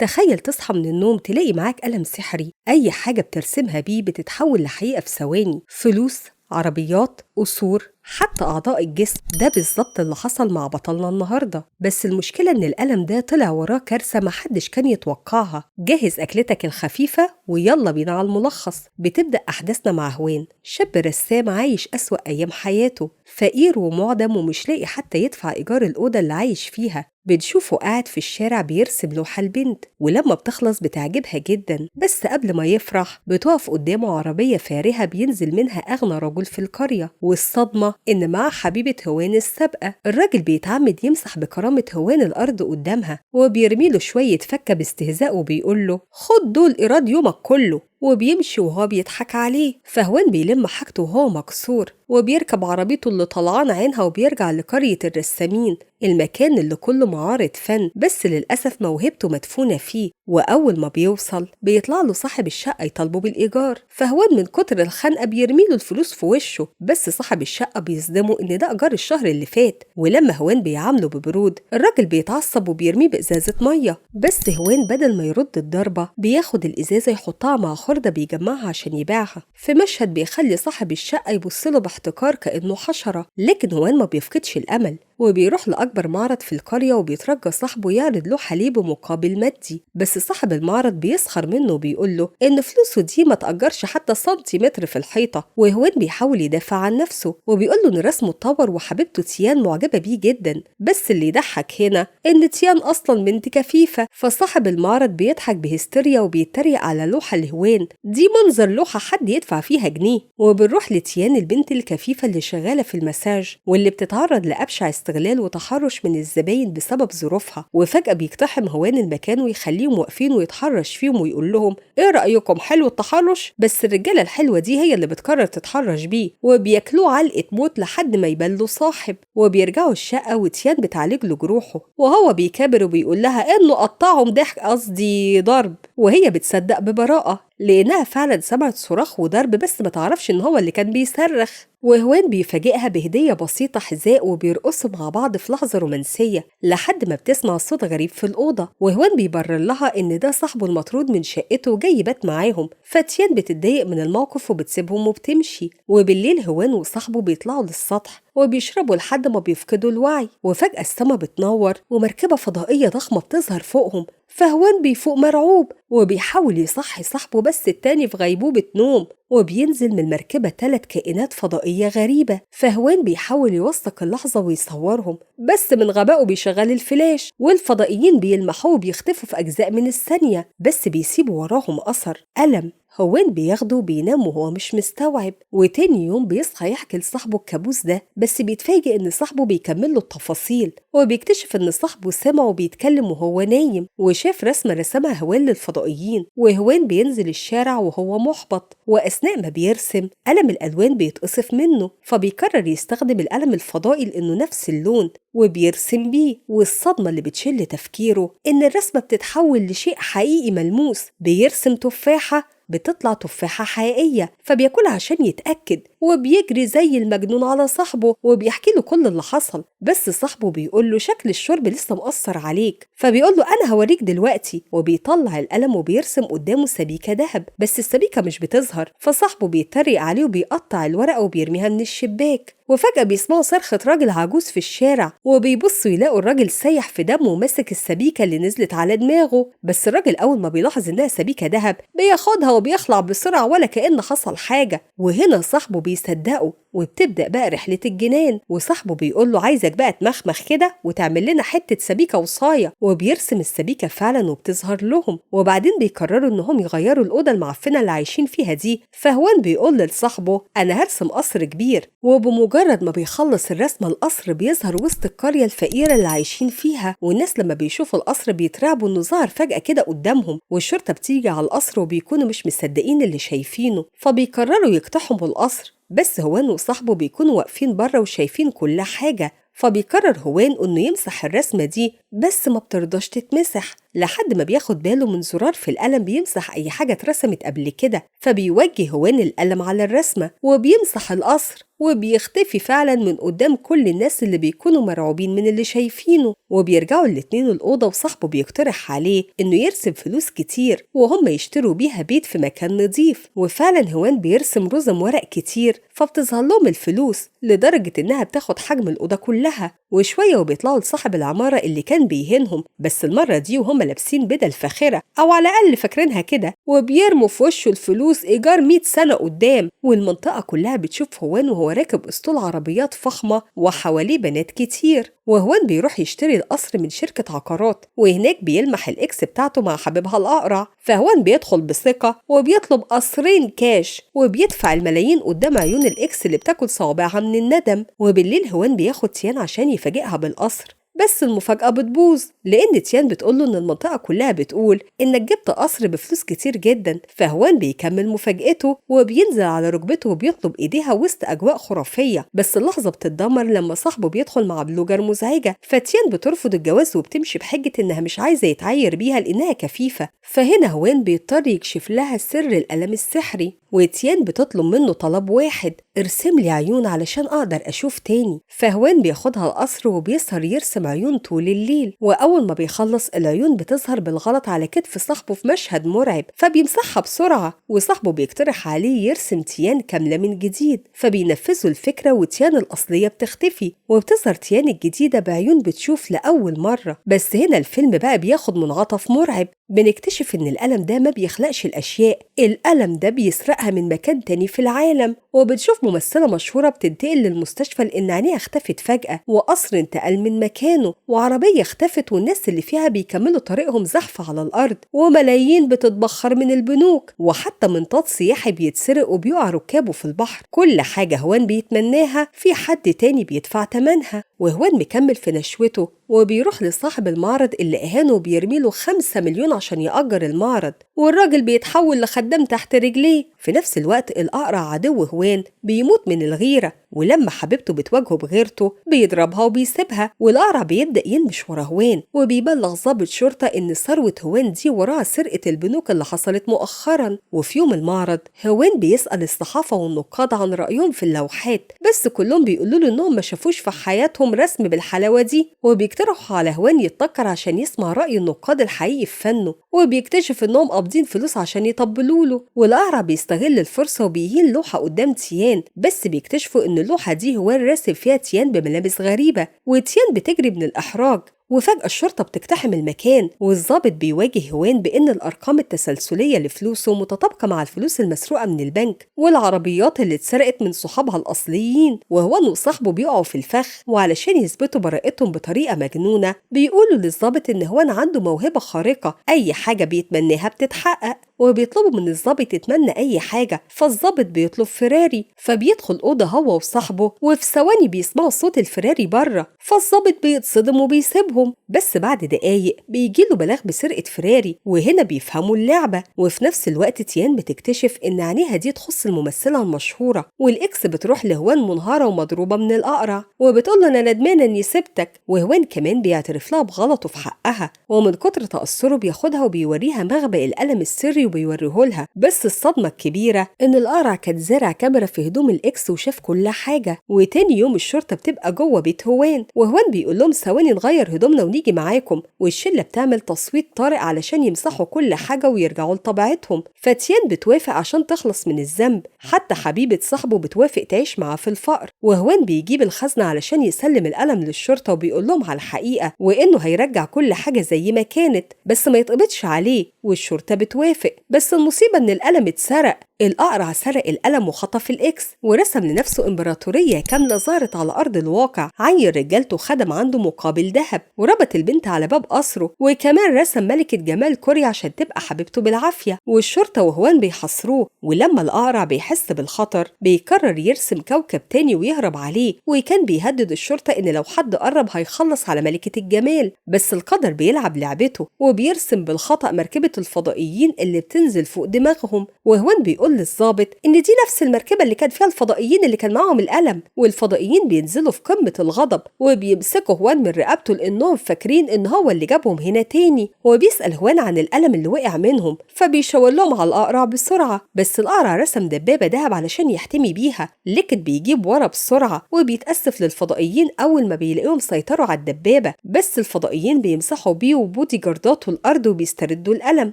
تخيل تصحى من النوم تلاقي معاك قلم سحري، أي حاجة بترسمها بيه بتتحول لحقيقة في ثواني. فلوس، عربيات، قصور، حتى أعضاء الجسم. ده بالظبط اللي حصل مع بطلنا النهاردة. بس المشكلة إن القلم ده طلع وراه كارثة محدش كان يتوقعها. جهز أكلتك الخفيفة ويلا بينا على الملخص. بتبدأ أحداثنا مع هوان، شاب رسام عايش أسوأ أيام حياته، فقير ومعدم ومش لاقي حتى يدفع إيجار الأوضة اللي عايش فيها. بنشوفه قاعد في الشارع بيرسم لوحة لبنت، ولما بتخلص بتعجبها جدا، بس قبل ما يفرح بتقف قدامه عربية فارهة بينزل منها أغنى رجل في القرية، والصدمة إن معاه حبيبة هوان السابقة. الراجل بيتعمد يمسح بكرامة هوان الأرض قدامها، وبيرميله شوية فكة باستهزاء وبيقوله خد دول إيراد يومك كله، وبيمشي وهو بيضحك عليه. فهوان بيلم حاجته وهو مكسور، وبيركب عربيته اللي طلعان عينها وبيرجع لقرية الرسامين، المكان اللي كله معارض فن، بس للأسف موهبته مدفونة فيه. وأول ما بيوصل بيطلع له صاحب الشقة يطالبه بالإيجار، فهوان من كتر الخنقة بيرميله الفلوس في وشه، بس صاحب الشقة بيصدمه إن ده إيجار الشهر اللي فات. ولما هوان بيعامله ببرود الراجل بيتعصب وبيرميه بإزازة مية، بس هوان بدل ما يرد الضربة بياخد الإزازة يحطها مع خردة بيجمعها عشان يبيعها. في مشهد بيخلي صاحب الشقة يبصله باحتقار كأنه حشرة، لكن هوان ما بيفقدش الأمل وبيروح لأكبر معرض في القرية وبيترجى صاحبه يعرض له حليب بمقابل مادي. بس صاحب المعرض بيسخر منه وبيقول له إن فلوسه دي ما تأجرش حتى سنتيمتر في الحيطة. وهوان بيحاول يدافع عن نفسه وبيقول له إن رسمه اتطور وحبيبته تيان معجبة بيه جدا، بس اللي يضحك هنا إن تيان أصلا بنت كفيفة. فصاحب المعرض بيضحك بهستيريا وبيتريق على لوحة لهوان، دي منظر لوحة حد يدفع فيها جنيه. وبنروح لتيان البنت الكفيفة اللي شغالة في المساج واللي بتتعرض لأبشع استغلال وتحرش من الزباين بسبب ظروفها. وفجأة بيقتحم هوان المكان ويخليهم واقفين ويتحرش فيهم ويقول لهم ايه رأيكم، حلو التحرش؟ بس الرجالة الحلوة دي هي اللي بتقرر تتحرش بيه، وبياكلوه علقة موت لحد ما يبان له صاحب. وبيرجعوا الشقة وتيان بتعالج له جروحه، وهو بيكابر وبيقول لها انه قطعهم ضحك، قصدي ضرب، وهي بتصدق ببراءة لأنها فعلا سمعت صراخ وضرب، بس ما تعرفش إن هو اللي كان بيصرخ. وهوان بيفاجئها بهدية بسيطة حذاء وبيرقصوا مع بعض في لحظة رومانسية لحد ما بتسمع صوت غريب في الأوضة. وهوان بيبرر لها إن ده صاحبه المطرود من شقته وجاي يبات معاهم، فتيان بتتضايق من الموقف وبتسيبهم وبتمشي. وبالليل هوان وصاحبه بيطلعوا للسطح وبيشربوا لحد ما بيفقدوا الوعي، وفجأة السما بتنور ومركبة فضائية ضخمة بتظهر فوقهم. فهوان بيفوق مرعوب وبيحاول يصحي صاحبه، بس التاني في غيبوبة نوم. وبينزل من المركبة 3 كائنات فضائية غريبة، فهوان بيحاول يوثق اللحظة ويصورهم، بس من غبائه بيشغل الفلاش والفضائيين بيلمحوه وبيختفوا في أجزاء من الثانية، بس بيسيبوا وراهم أثر ألم. هوان بياخده وبينام وهو مش مستوعب، وتاني يوم بيصحى يحكي لصاحبه الكابوس ده، بس بيتفاجئ ان صاحبه بيكمل له التفاصيل، وبيكتشف ان صاحبه سمعه وبيتكلم وهو نايم وشاف رسمة رسمها هوان للفضائيين. وهوان بينزل الشارع وهو محبط، وأثناء ما بيرسم قلم الألوان بيتقصف منه، فبيقرر يستخدم القلم الفضائي لأنه نفس اللون وبيرسم بيه. والصدمة اللي بتشل تفكيره إن الرسمة بتتحول لشيء حقيقي ملموس. بيرسم تفاحة بتطلع تفاحة حقيقية، فبياكلها عشان يتأكد، وبيجري زي المجنون على صاحبه وبيحكي له كل اللي حصل. بس صاحبه بيقول له شكل الشرب لسه مأثر عليك، فبيقول له أنا هوريك دلوقتي، وبيطلع القلم وبيرسم قدامه سبيكة ذهب، بس السبيكة مش بتظهر. فصاحبه بيتريق عليه وبيقطع الورقة وبيرميها من الشباك. وفجأة بيسمعوا صرخة راجل عجوز في الشارع، وبيبصوا يلاقوا الراجل سايح في دمه وماسك السبيكة اللي نزلت على دماغه. بس الراجل أول ما بيلاحظ إنها سبيكة ذهب بياخدها وبيخلع بسرعة ولا كأن حصل حاجة. وهنا صاحبه بيصدقه وبتبدأ بقى رحلة الجنان. وصاحبه بيقول له عايزك بقى تمخمخ كده وتعمل لنا حتة سبيكة وصاية، وبيرسم السبيكة فعلا وبتظهر لهم. وبعدين بيقرروا إنهم يغيروا الأوضة المعفنة اللي عايشين فيها دي. فهوان بيقول لصاحبه أنا هرسم قصر كبير، وبمجرد ما بيخلص الرسمة القصر بيظهر وسط القرية الفقيرة اللي عايشين فيها. والناس لما بيشوفوا القصر بيترعبوا إنه ظهر فجأة كده قدامهم، والشرطة بتيجي على القصر وبيكونوا مش مصدقين اللي شايفينه، فبيقرروا يقتحموا القصر. بس هوان وصاحبه بيكونوا واقفين بره وشايفين كل حاجة، فبيقرر هوان إنه يمسح الرسمة دي، بس ما بترضاش تتمسح. لحد ما بياخد باله من زرار في القلم بيمسح أي حاجة اترسمت قبل كده، فبيوجه هوان القلم على الرسمة وبيمسح القصر، وبيختفي فعلا من قدام كل الناس اللي بيكونوا مرعوبين من اللي شايفينه. وبيرجعوا الاتنين الأوضة، وصاحبه بيقترح عليه إنه يرسم فلوس كتير وهم يشتروا بيها بيت في مكان نظيف. وفعلا هوان بيرسم رزم ورق كتير، فبتظهر لهم الفلوس لدرجة إنها بتاخد حجم الأوضة كلها. وشوية وبيطلعوا لصاحب العمارة اللي كان بيهينهم، بس المرة دي وهم لابسين بدل فاخرة أو على الأقل فاكرينها كده، وبيرموا في وشه الفلوس إيجار 100 سنة قدام. والمنطقة كلها بتشوف هوان وهو راكب أسطول عربيات فخمة وحواليه بنات كتير. وهوان بيروح يشتري القصر من شركة عقارات، وهناك بيلمح الإكس بتاعته مع حبيبها الأقرع. فهوان بيدخل بثقة وبيطلب قصرين كاش، وبيدفع الملايين قدام عيون الإكس اللي بتاكل صوابعها من الندم. وبالليل هوان بياخد تيان عشان يفاجئها بالقصر، بس المفاجأة بتبوظ لأن تيان بتقوله إن المنطقة كلها بتقول إنك جبت قصر بفلوس كتير جدا. فهوان بيكمل مفاجأته وبينزل على ركبته وبيطلب إيديها وسط أجواء خرافية. بس اللحظة بتتدمر لما صاحبه بيدخل مع بلوجر مزعجة، فتيان بترفض الجواز وبتمشي بحجة إنها مش عايزة يتعاير بيها لأنها كفيفة. فهنا هوان بيضطر يكشف لها سر القلم السحري، وتيان بتطلب منه طلب واحد: ارسم لي عيون علشان أقدر أشوف تاني. فهوان بياخدها القصر وبيسهر يرسم عيون طول الليل، وأول ما بيخلص العيون بتظهر بالغلط على كتف صاحبه في مشهد مرعب، فبيمسحها بسرعة. وصاحبه بيقترح عليه يرسم تيان كاملة من جديد، فبينفذوا الفكرة وتيان الأصلية بتختفي، وبتظهر تيان الجديدة بعيون بتشوف لأول مرة. بس هنا الفيلم بقى بياخد منعطف مرعب، بنكتشف إن القلم ده ما بيخلقش الأشياء، القلم ده بيسرقها من مكان تاني في العالم. وبنشوف ممثلة مشهورة بتنتقل للمستشفى لأن عينيها اختفت فجأة، وقصر انتقل من مكانه، وعربية اختفت والناس اللي فيها بيكملوا طريقهم زحف على الأرض، وملايين بتتبخر من البنوك، وحتى منطاد سياحي بيتسرق وبيقع ركابه في البحر. كل حاجة هوان بيتمناها في حد تاني بيدفع تمنها. وهوان مكمل في نشوته وبيروح لصاحب المعرض اللي أهانه وبيرميله 5 مليون عشان يأجر المعرض، والراجل بيتحول لخدام تحت رجليه. في نفس الوقت الأقرع عدو هوان بيموت من الغيرة، ولما حبيبته بتواجهه بغيرته بيضربها وبيسيبها، والأقرع بيبدأ ينبش ورا هوان وبيبلغ ضابط شرطة إن ثروة هوان دي وراها سرقة البنوك اللي حصلت مؤخرا. وفي يوم المعرض هوان بيسأل الصحافة والنقاد عن رأيهم في اللوحات، بس كلهم بيقولوا له إنهم ما شافوش في حياتهم رسم بالحلاوة دي، وبيقترحوا على هوان يتنكر عشان يسمع رأي النقاد الحقيقي في فنه. وبيكتشف إنهم قابضين فلوس عشان يطبلوا له، والأقرع بيستغل الفرصة وبيهين لوحة قدام تيان، بس بيكتشفوا إن اللوحة دي هوان راسم فيها تيان بملابس غريبة، وتيان بتجري من الإحراج. وفجأة الشرطة بتقتحم المكان، والضابط بيواجه هوان بإن الأرقام التسلسلية لفلوسه متطابقة مع الفلوس المسروقة من البنك والعربيات اللي اتسرقت من صحابها الأصليين. وهوان وصاحبه بيقعوا في الفخ، وعلشان يثبتوا براءتهم بطريقة مجنونة بيقولوا للضابط إن هوان عنده موهبة خارقة، أي حاجة بيتمناها بتتحقق. وبيطلبوا من الضابط يتمنى أي حاجة، فالضابط بيطلب فراري، فبيدخل أوضة هو وصاحبه، وفي ثواني بيسمعوا صوت الفراري بره، فالضابط بيتصدم وبيسيبهم. بس بعد دقايق بيجيله بلاغ بسرقة فراري، وهنا بيفهموا اللعبة. وفي نفس الوقت تيان بتكتشف إن عينيها دي تخص الممثلة المشهورة، والإكس بتروح لهوان منهارة ومضروبة من الأقرع، وبتقول له أنا ندمانة إني سبتك. وهوان كمان بيعترف لها بغلطه في حقها، ومن كتر تأثره بياخدها وبيوريها مخبأ القلم السري وبيوريهولها. بس الصدمة الكبيرة إن الأقرع كان زارع كاميرا في هدوم الإكس وشاف كل حاجة. وتاني يوم الشرطة بتبقى جوه بيت هوان، وهوان بيقول لهم ثواني نغير هدومنا ونيجي معاكم، والشلة بتعمل تصويت طارئ علشان يمسحوا كل حاجة ويرجعوا لطبيعتهم. فتيان بتوافق عشان تخلص من الذنب، حتى حبيبة صاحبه بتوافق تعيش معاه في الفقر. وهوان بيجيب الخزنة علشان يسلم القلم للشرطة وبيقول لهم على الحقيقة، وإنه هيرجع كل حاجة زي ما كانت بس ما يتقبضش عليه. والشرطة بتوافق، بس المصيبة إن القلم اتسرق. الأقرع سرق القلم وخطف الإكس ورسم لنفسه إمبراطورية كاملة ظهرت على أرض الواقع، عين رجالته خدم عنده مقابل ذهب، وربط البنت على باب قصره، وكمان رسم ملكة جمال كوريا عشان تبقى حبيبته بالعافية. والشرطة وهوان بيحاصروه، ولما الأقرع بيحس بالخطر بيقرر يرسم كوكب تاني ويهرب عليه، وكان بيهدد الشرطة إن لو حد قرب هيخلص على ملكة الجمال. بس القدر بيلعب لعبته وبيرسم بالخطأ مركبة الفضائيين اللي بتنزل فوق دماغهم. وهوان بيقول بيقول للضابط إن دي نفس المركبة اللي كان فيها الفضائيين اللي كان معاهم القلم، والفضائيين بينزلوا في قمة الغضب وبيمسكوا هوان من رقبته لأنهم فاكرين إن هو اللي جابهم هنا تاني. وبيسأل هوان عن القلم اللي وقع منهم، فبيشاور لهم على الأقرع بسرعة، بس الأقرع رسم دبابة دهب علشان يحتمي بيها، لكن بيجيب ورا بسرعة وبيتأسف للفضائيين أول ما بيلاقيهم سيطروا على الدبابة، بس الفضائيين بيمسحوا بيه وبودي جارداته الأرض وبيستردوا القلم،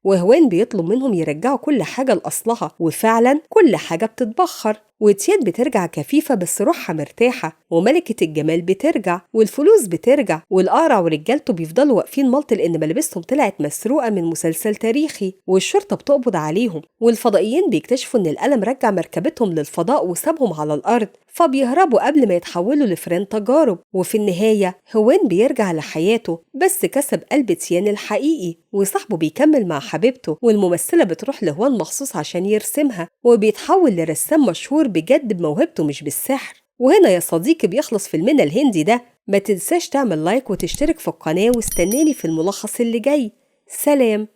وهوان بيطلب منهم يرجعوا كل حاجة لأصلها، وفعلا كل حاجة بتتبخر، وتيان بترجع كفيفة بس روحها مرتاحة، وملكة الجمال بترجع، والفلوس بترجع، والقارع ورجالته بيفضلوا واقفين ملط لأن ملابسهم طلعت مسروقة من مسلسل تاريخي، والشرطة بتقبض عليهم، والفضائيين بيكتشفوا إن القلم رجع مركبتهم للفضاء وسابهم على الأرض، فبيهربوا قبل ما يتحولوا لفئران تجارب. وفي النهاية هوان بيرجع لحياته، بس كسب قلب تيان الحقيقي، وصاحبه بيكمل مع حبيبته، والممثلة بتروح لهوان مخصوص عشان يرسمها، وبيتحول لرسام مشهور بجد بموهبته مش بالسحر. وهنا يا صديقي بيخلص فيلمنا الهندي ده. ما تنساش تعمل لايك وتشترك في القناة، واستناني في الملخص اللي جاي. سلام.